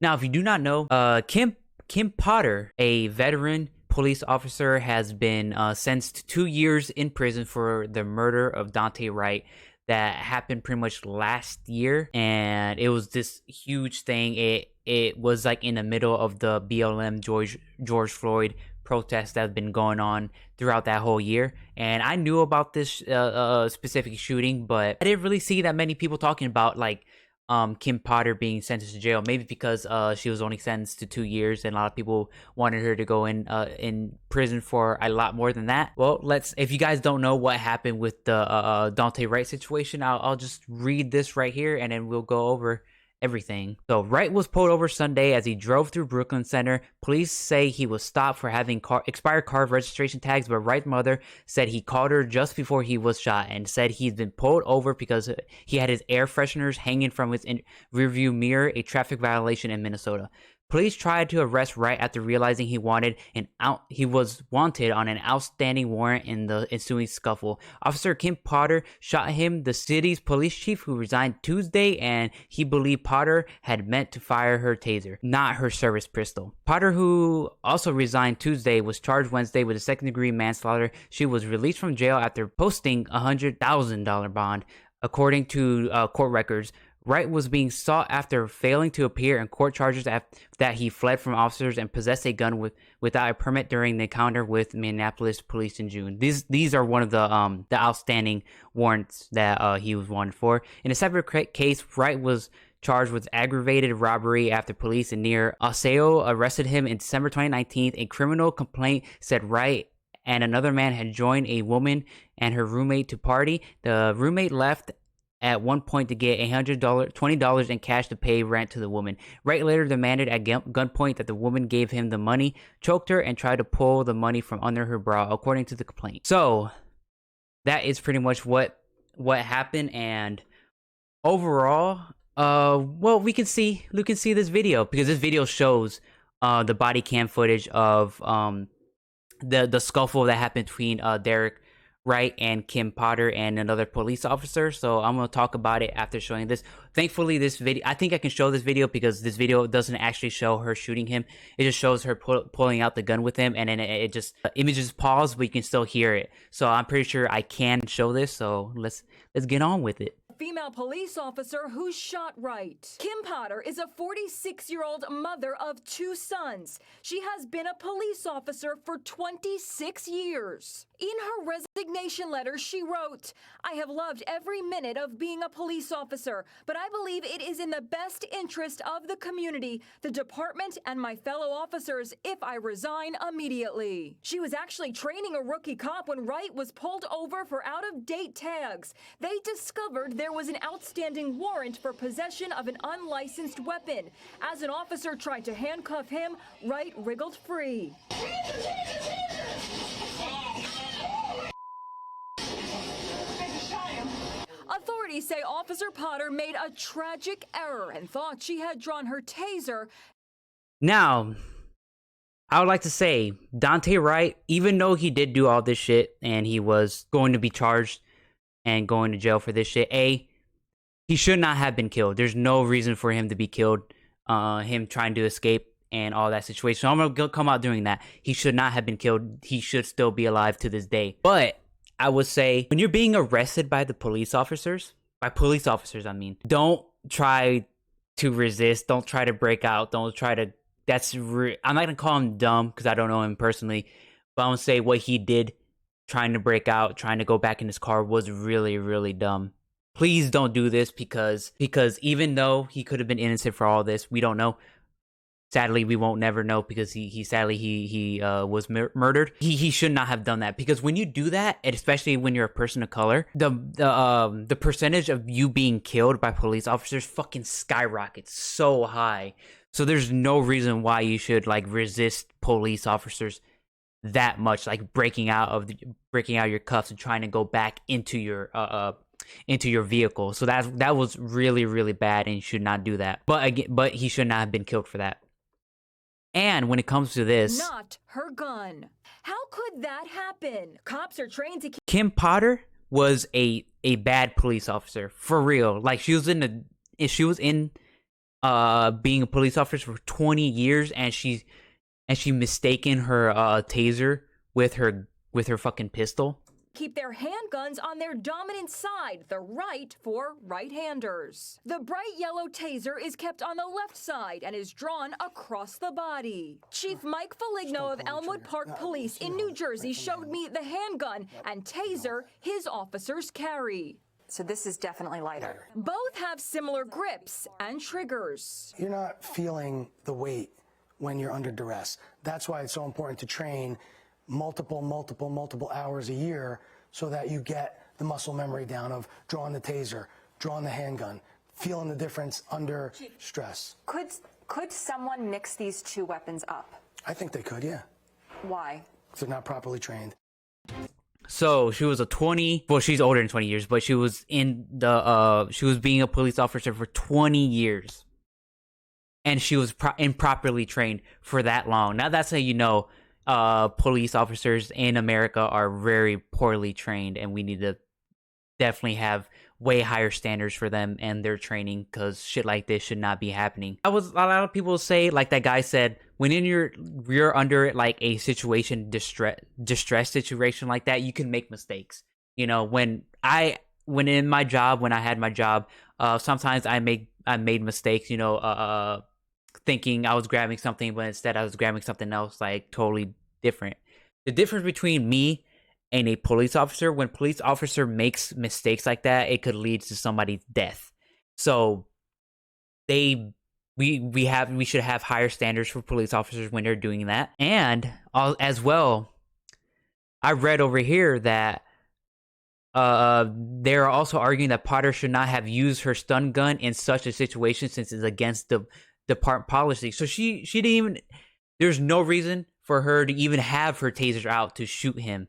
Now, if you do not know, Kim Potter, a veteran police officer, has been sentenced to 2 years in prison for the murder of Dante Wright that happened pretty much last year, and it was this huge thing. It was like in the middle of the BLM George Floyd protests that have been going on throughout that whole year. And I knew about this specific shooting, but I didn't really see that many people talking about like Kim Potter being sentenced to jail. Maybe because she was only sentenced to 2 years, and a lot of people wanted her to go in prison for a lot more than that. Well, if you guys don't know what happened with the Dante Wright situation, I'll just read this right here, and then we'll go over everything. So Wright was pulled over Sunday as he drove through Brooklyn Center. Police say he was stopped for having expired car registration tags, but Wright's mother said he called her just before he was shot and said he'd been pulled over because he had his air fresheners hanging from his rearview mirror, a traffic violation in Minnesota. Police tried to arrest Wright after realizing he was wanted on an outstanding warrant in the ensuing scuffle. Officer Kim Potter shot him, the city's police chief, who resigned Tuesday, and he believed Potter had meant to fire her taser, not her service pistol. Potter, who also resigned Tuesday, was charged Wednesday with a second-degree manslaughter. She was released from jail after posting a $100,000 bond, according to court records. Wright was being sought after failing to appear in court charges that he fled from officers and possessed a gun without a permit during the encounter with Minneapolis police in June. These are one of the outstanding warrants that he was wanted for. In a separate case, Wright was charged with aggravated robbery after police in near Osseo arrested him in December 2019. A criminal complaint said Wright and another man had joined a woman and her roommate to party. The roommate left at one point to get $20 in cash to pay rent to the woman. Wright later demanded at gunpoint that the woman gave him the money, choked her, and tried to pull the money from under her bra, according to the complaint. So that is pretty much what happened. And overall, well, we can see this video, because this video shows the body cam footage of the scuffle that happened between Derek Wright and Kim Potter and another police officer. So I'm going to talk about it after showing this. Thankfully, this video, I think I can show this video because this video doesn't actually show her shooting him. It just shows her pulling out the gun with him, and then it just images pause, but you can still hear it. So I'm pretty sure I can show this. So let's get on with it. Female police officer who shot Wright. Kim Potter is a 46-year-old mother of 2 sons. She has been a police officer for 26 years. In her resignation letter, she wrote, "I have loved every minute of being a police officer, but I believe it is in the best interest of the community, the department, and my fellow officers if I resign immediately." She was actually training a rookie cop when Wright was pulled over for out-of-date tags. They discovered there was an outstanding warrant for possession of an unlicensed weapon. As an officer tried to handcuff him, Wright wriggled free. Authorities say Officer Potter made a tragic error and thought she had drawn her taser. Now, I would like to say, Dante Wright, even though he did do all this shit and he was going to be charged and going to jail for this shit, he should not have been killed. There's no reason for him to be killed, him trying to escape and all that situation. So I'm going to come out doing that. He should not have been killed. He should still be alive to this day. But I would say, when you're being arrested by police officers, I mean, don't try to resist. Don't try to break out. Don't try to, I'm not going to call him dumb because I don't know him personally, but I'm going to say what he did, trying to break out, trying to go back in his car, was really, really dumb. Please don't do this, because even though he could have been innocent for all this, we don't know. Sadly, we won't never know, because he was murdered. He should not have done that, because when you do that, and especially when you're a person of color, the percentage of you being killed by police officers fucking skyrockets so high. So there's no reason why you should like resist police officers that much, like breaking out your cuffs and trying to go back into your vehicle. So that was really, really bad, and you should not do that. But he should not have been killed for that. And when it comes to this, not her gun. How could that happen? Cops are trained to keep. Kim Potter was a bad police officer, for real. Like, she was in being a police officer for 20 years, and she mistaken her taser with her fucking pistol. Keep their handguns on their dominant side, the right for right-handers. The bright yellow taser is kept on the left side and is drawn across the body. Chief Mike Foligno of Elmwood Park Police in New Jersey showed me the handgun and taser his officers carry. So this is definitely lighter. Both have similar grips and triggers. You're not feeling the weight when you're under duress. That's why it's so important to train multiple hours a year so that you get the muscle memory down of drawing the taser, drawing the handgun, feeling the difference under stress. Could someone mix these two weapons up? I think they could, yeah. Why? If they're not properly trained. So she was she's older than 20 years, but she was she was being a police officer for 20 years. And she was improperly trained for that long. Now that's how you know police officers in America are very poorly trained, and we need to definitely have way higher standards for them and their training, because shit like this should not be happening. A lot of people say, like that guy said, when you're under like a distress situation like that, you can make mistakes. You know, when I had my job, sometimes I made mistakes. You know, thinking I was grabbing something, but instead I was grabbing something else, like totally different. The difference between me and a police officer, when police officer makes mistakes like that, it could lead to somebody's death. So we should have higher standards for police officers when they're doing that. And as well, I read over here that they're also arguing that Potter should not have used her stun gun in such a situation since it's against the department policy. So she didn't even, there's no reason for her to even have her taser out to shoot him.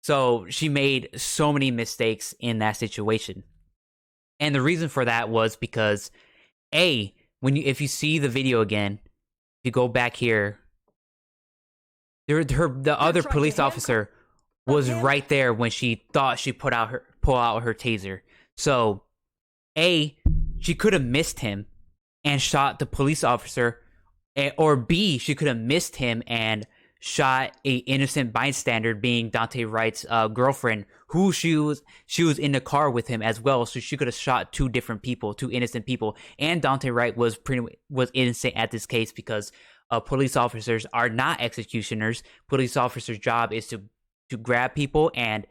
So she made so many mistakes in that situation. And the reason for that was because if you see the video again, if you go back here, the other police officer was right there when she thought she pull out her taser. So she could have missed him and shot the police officer, or B, she could have missed him and shot a innocent bystander, being Dante Wright's girlfriend, who she was in the car with him as well. So she could have shot two innocent people. And Dante Wright was innocent at this case, because police officers are not executioners. Police officers' job is to grab people and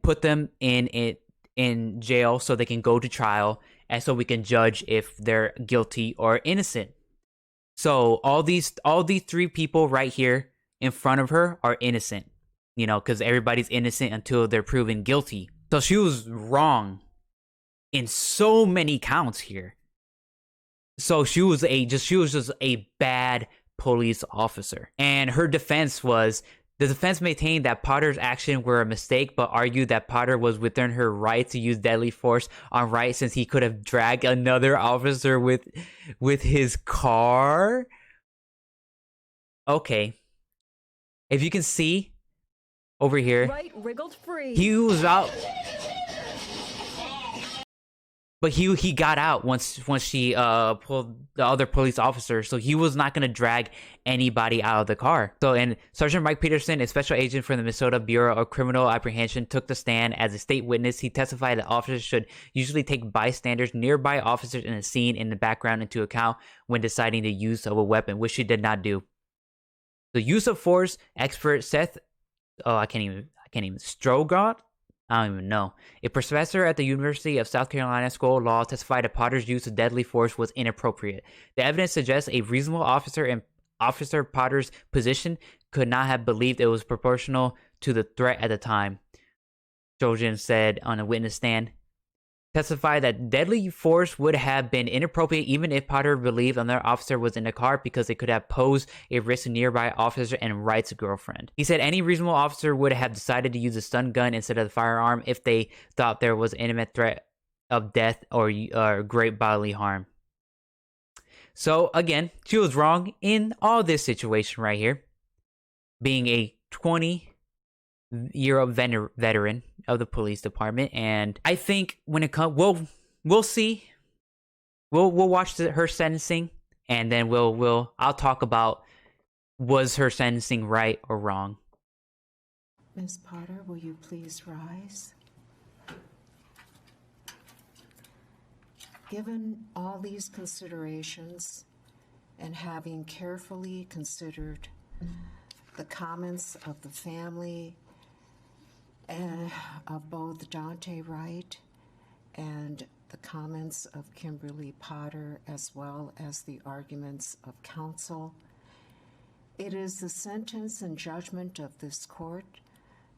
put them in jail so they can go to trial, and so we can judge if they're guilty or innocent. So all these three people right here in front of her are innocent, you know, because everybody's innocent until they're proven guilty. So she was wrong in so many counts here. So she was just a bad police officer. And her defense was, the defense maintained that Potter's actions were a mistake, but argued that Potter was within her right to use deadly force on Wright, since he could have dragged another officer with his car. Okay. If you can see over here, Wright wriggled free. he was out. But he got out once she pulled the other police officer, so he was not gonna drag anybody out of the car. So, and Sergeant Mike Peterson, a special agent from the Minnesota Bureau of Criminal Apprehension, took the stand as a state witness. He testified that officers should usually take bystanders, nearby officers in a scene, in the background into account when deciding the use of a weapon, which she did not do. The use of force expert Seth, Strogot, I don't even know, a professor at the University of South Carolina School of Law, testified that Potter's use of deadly force was inappropriate. The evidence suggests a reasonable officer in Officer Potter's position could not have believed it was proportional to the threat at the time. Trojan said on a witness stand, testified that deadly force would have been inappropriate even if Potter believed another officer was in the car, because it could have posed a risk to nearby officer and Wright's girlfriend. He said any reasonable officer would have decided to use a stun gun instead of the firearm if they thought there was an imminent threat of death or great bodily harm. So again, she was wrong in all this situation right here, being a 20-year-old veteran of the police department. And I think when it comes, we'll see we'll watch her sentencing, and then I'll talk about, was her sentencing right or wrong. Ms. Potter, will you please rise? Given all these considerations and having carefully considered the comments of the family and of both Dante Wright and the comments of Kimberly Potter, as well as the arguments of counsel, it is the sentence and judgment of this court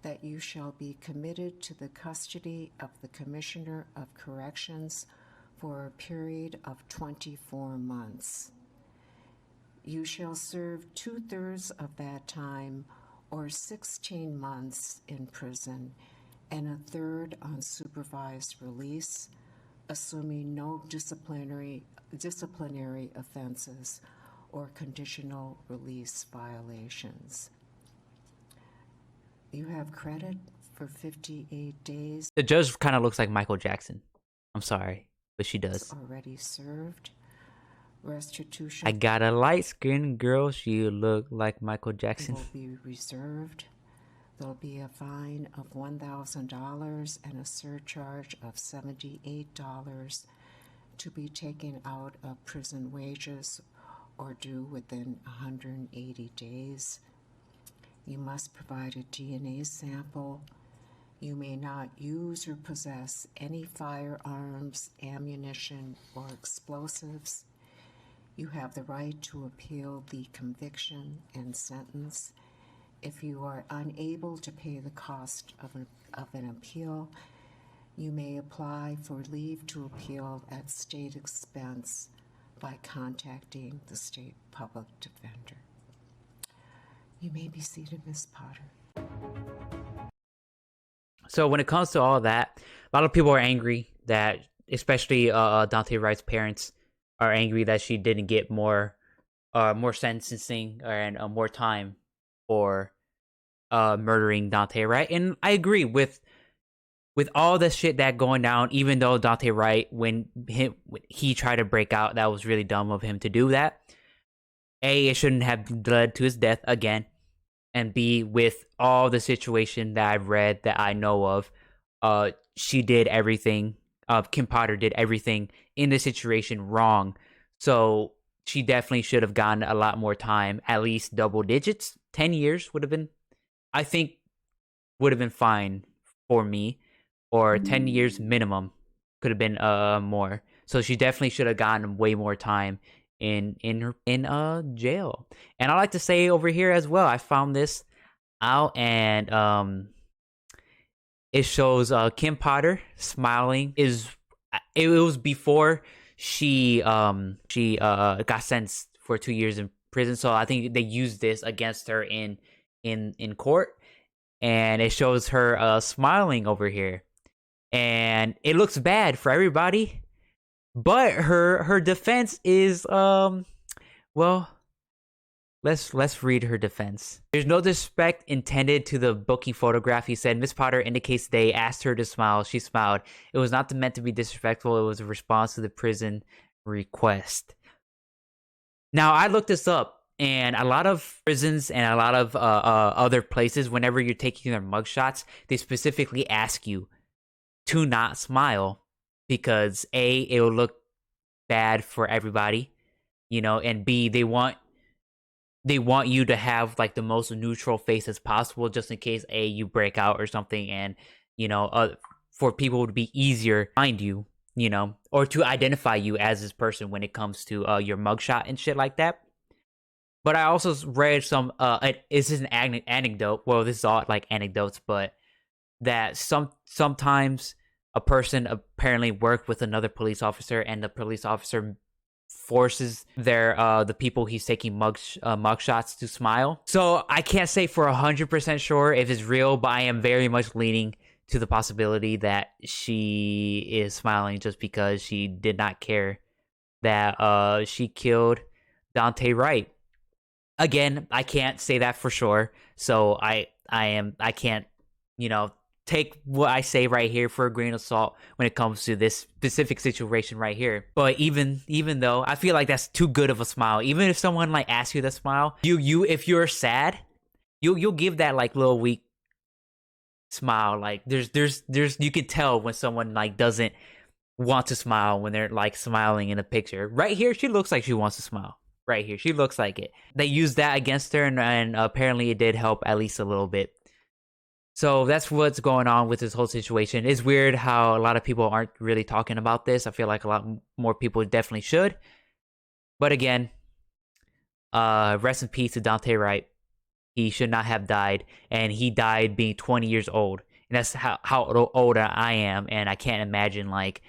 that you shall be committed to the custody of the Commissioner of Corrections for a period of 24 months. You shall serve 2/3 of that time, or 16 months in prison, and 1/3 on supervised release, assuming no disciplinary offenses or conditional release violations. You have credit for 58 days. The judge kind of looks like Michael Jackson. I'm sorry, but she does. Already served. Restitution. I got a light-skinned girl. She look like Michael Jackson. Will be reserved. There'll be a fine of $1,000 and a surcharge of $78 to be taken out of prison wages or due within 180 days. You must provide a DNA sample. You may not use or possess any firearms, ammunition, or explosives. You have the right to appeal the conviction and sentence. If you are unable to pay the cost of an appeal, you may apply for leave to appeal at state expense by contacting the state public defender. You may be seated, Ms. Potter. So when it comes to all that, a lot of people are angry that, especially Dante Wright's parents, are angry that she didn't get more sentencing and more time for murdering Dante Wright. And I agree with all the shit that going down. Even though Dante Wright, when he tried to break out, that was really dumb of him to do that. A, it shouldn't have led to his death again. And B, with all the situation that I've read, that I know of, she did everything. Kim Potter did everything in the situation wrong. So she definitely should have gotten a lot more time, at least double digits. 10 years would have been, I think, would have been fine for me. Or 10 years minimum could have been more. So she definitely should have gotten way more time in jail. And I like to say over here as well, I found this out, and it shows Kim Potter smiling. It was before she got sentenced for 2 years in prison. So I think they used this against her in court, and it shows her smiling over here, and it looks bad for everybody. But her defense is well, let's read her defense. There's no disrespect intended to the booking photograph, he said. Miss Potter indicates they asked her to smile. She smiled. It was not meant to be disrespectful. It was a response to the prison request. Now, I looked this up, and a lot of prisons and a lot of other places, whenever you're taking their mugshots, they specifically ask you to not smile, because A, it will look bad for everybody, and B, they want you to have like the most neutral face as possible, just in case A, you break out or something, and for people to be easier to find you, or to identify you as this person when it comes to your mugshot and shit like that. But I also read some this is an anecdote. Well, this is all like anecdotes, but that sometimes a person apparently worked with another police officer, and the police officer forces the people he's taking mugshots to smile. So I can't say for 100% sure if it's real, but I am very much leaning to the possibility that she is smiling just because she did not care that she killed Dante Wright. Again, I can't say that for sure, so I can't take what I say right here for a grain of salt when it comes to this specific situation right here. But even though I feel like that's too good of a smile, even if someone like asks you to smile, you if you're sad, you'll give that like little weak smile. Like there's you can tell when someone like doesn't want to smile when they're like smiling in a picture. Right here, she looks like she wants to smile. Right here, she looks like it. They used that against her, and apparently it did help at least a little bit. So that's what's going on with this whole situation. It's weird how a lot of people aren't really talking about this. I feel like a lot more people definitely should. But again, rest in peace to Dante Wright. He should not have died, and he died being 20 years old. And that's how old I am, and I can't imagine like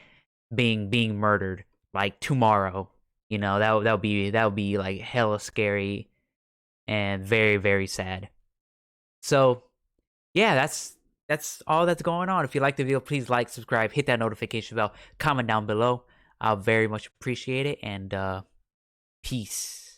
being murdered like tomorrow. You know, that would be like hella scary and very, very sad. So yeah, that's all that's going on. If you like the video, please like, subscribe, hit that notification bell, comment down below. I'll very much appreciate it, and peace.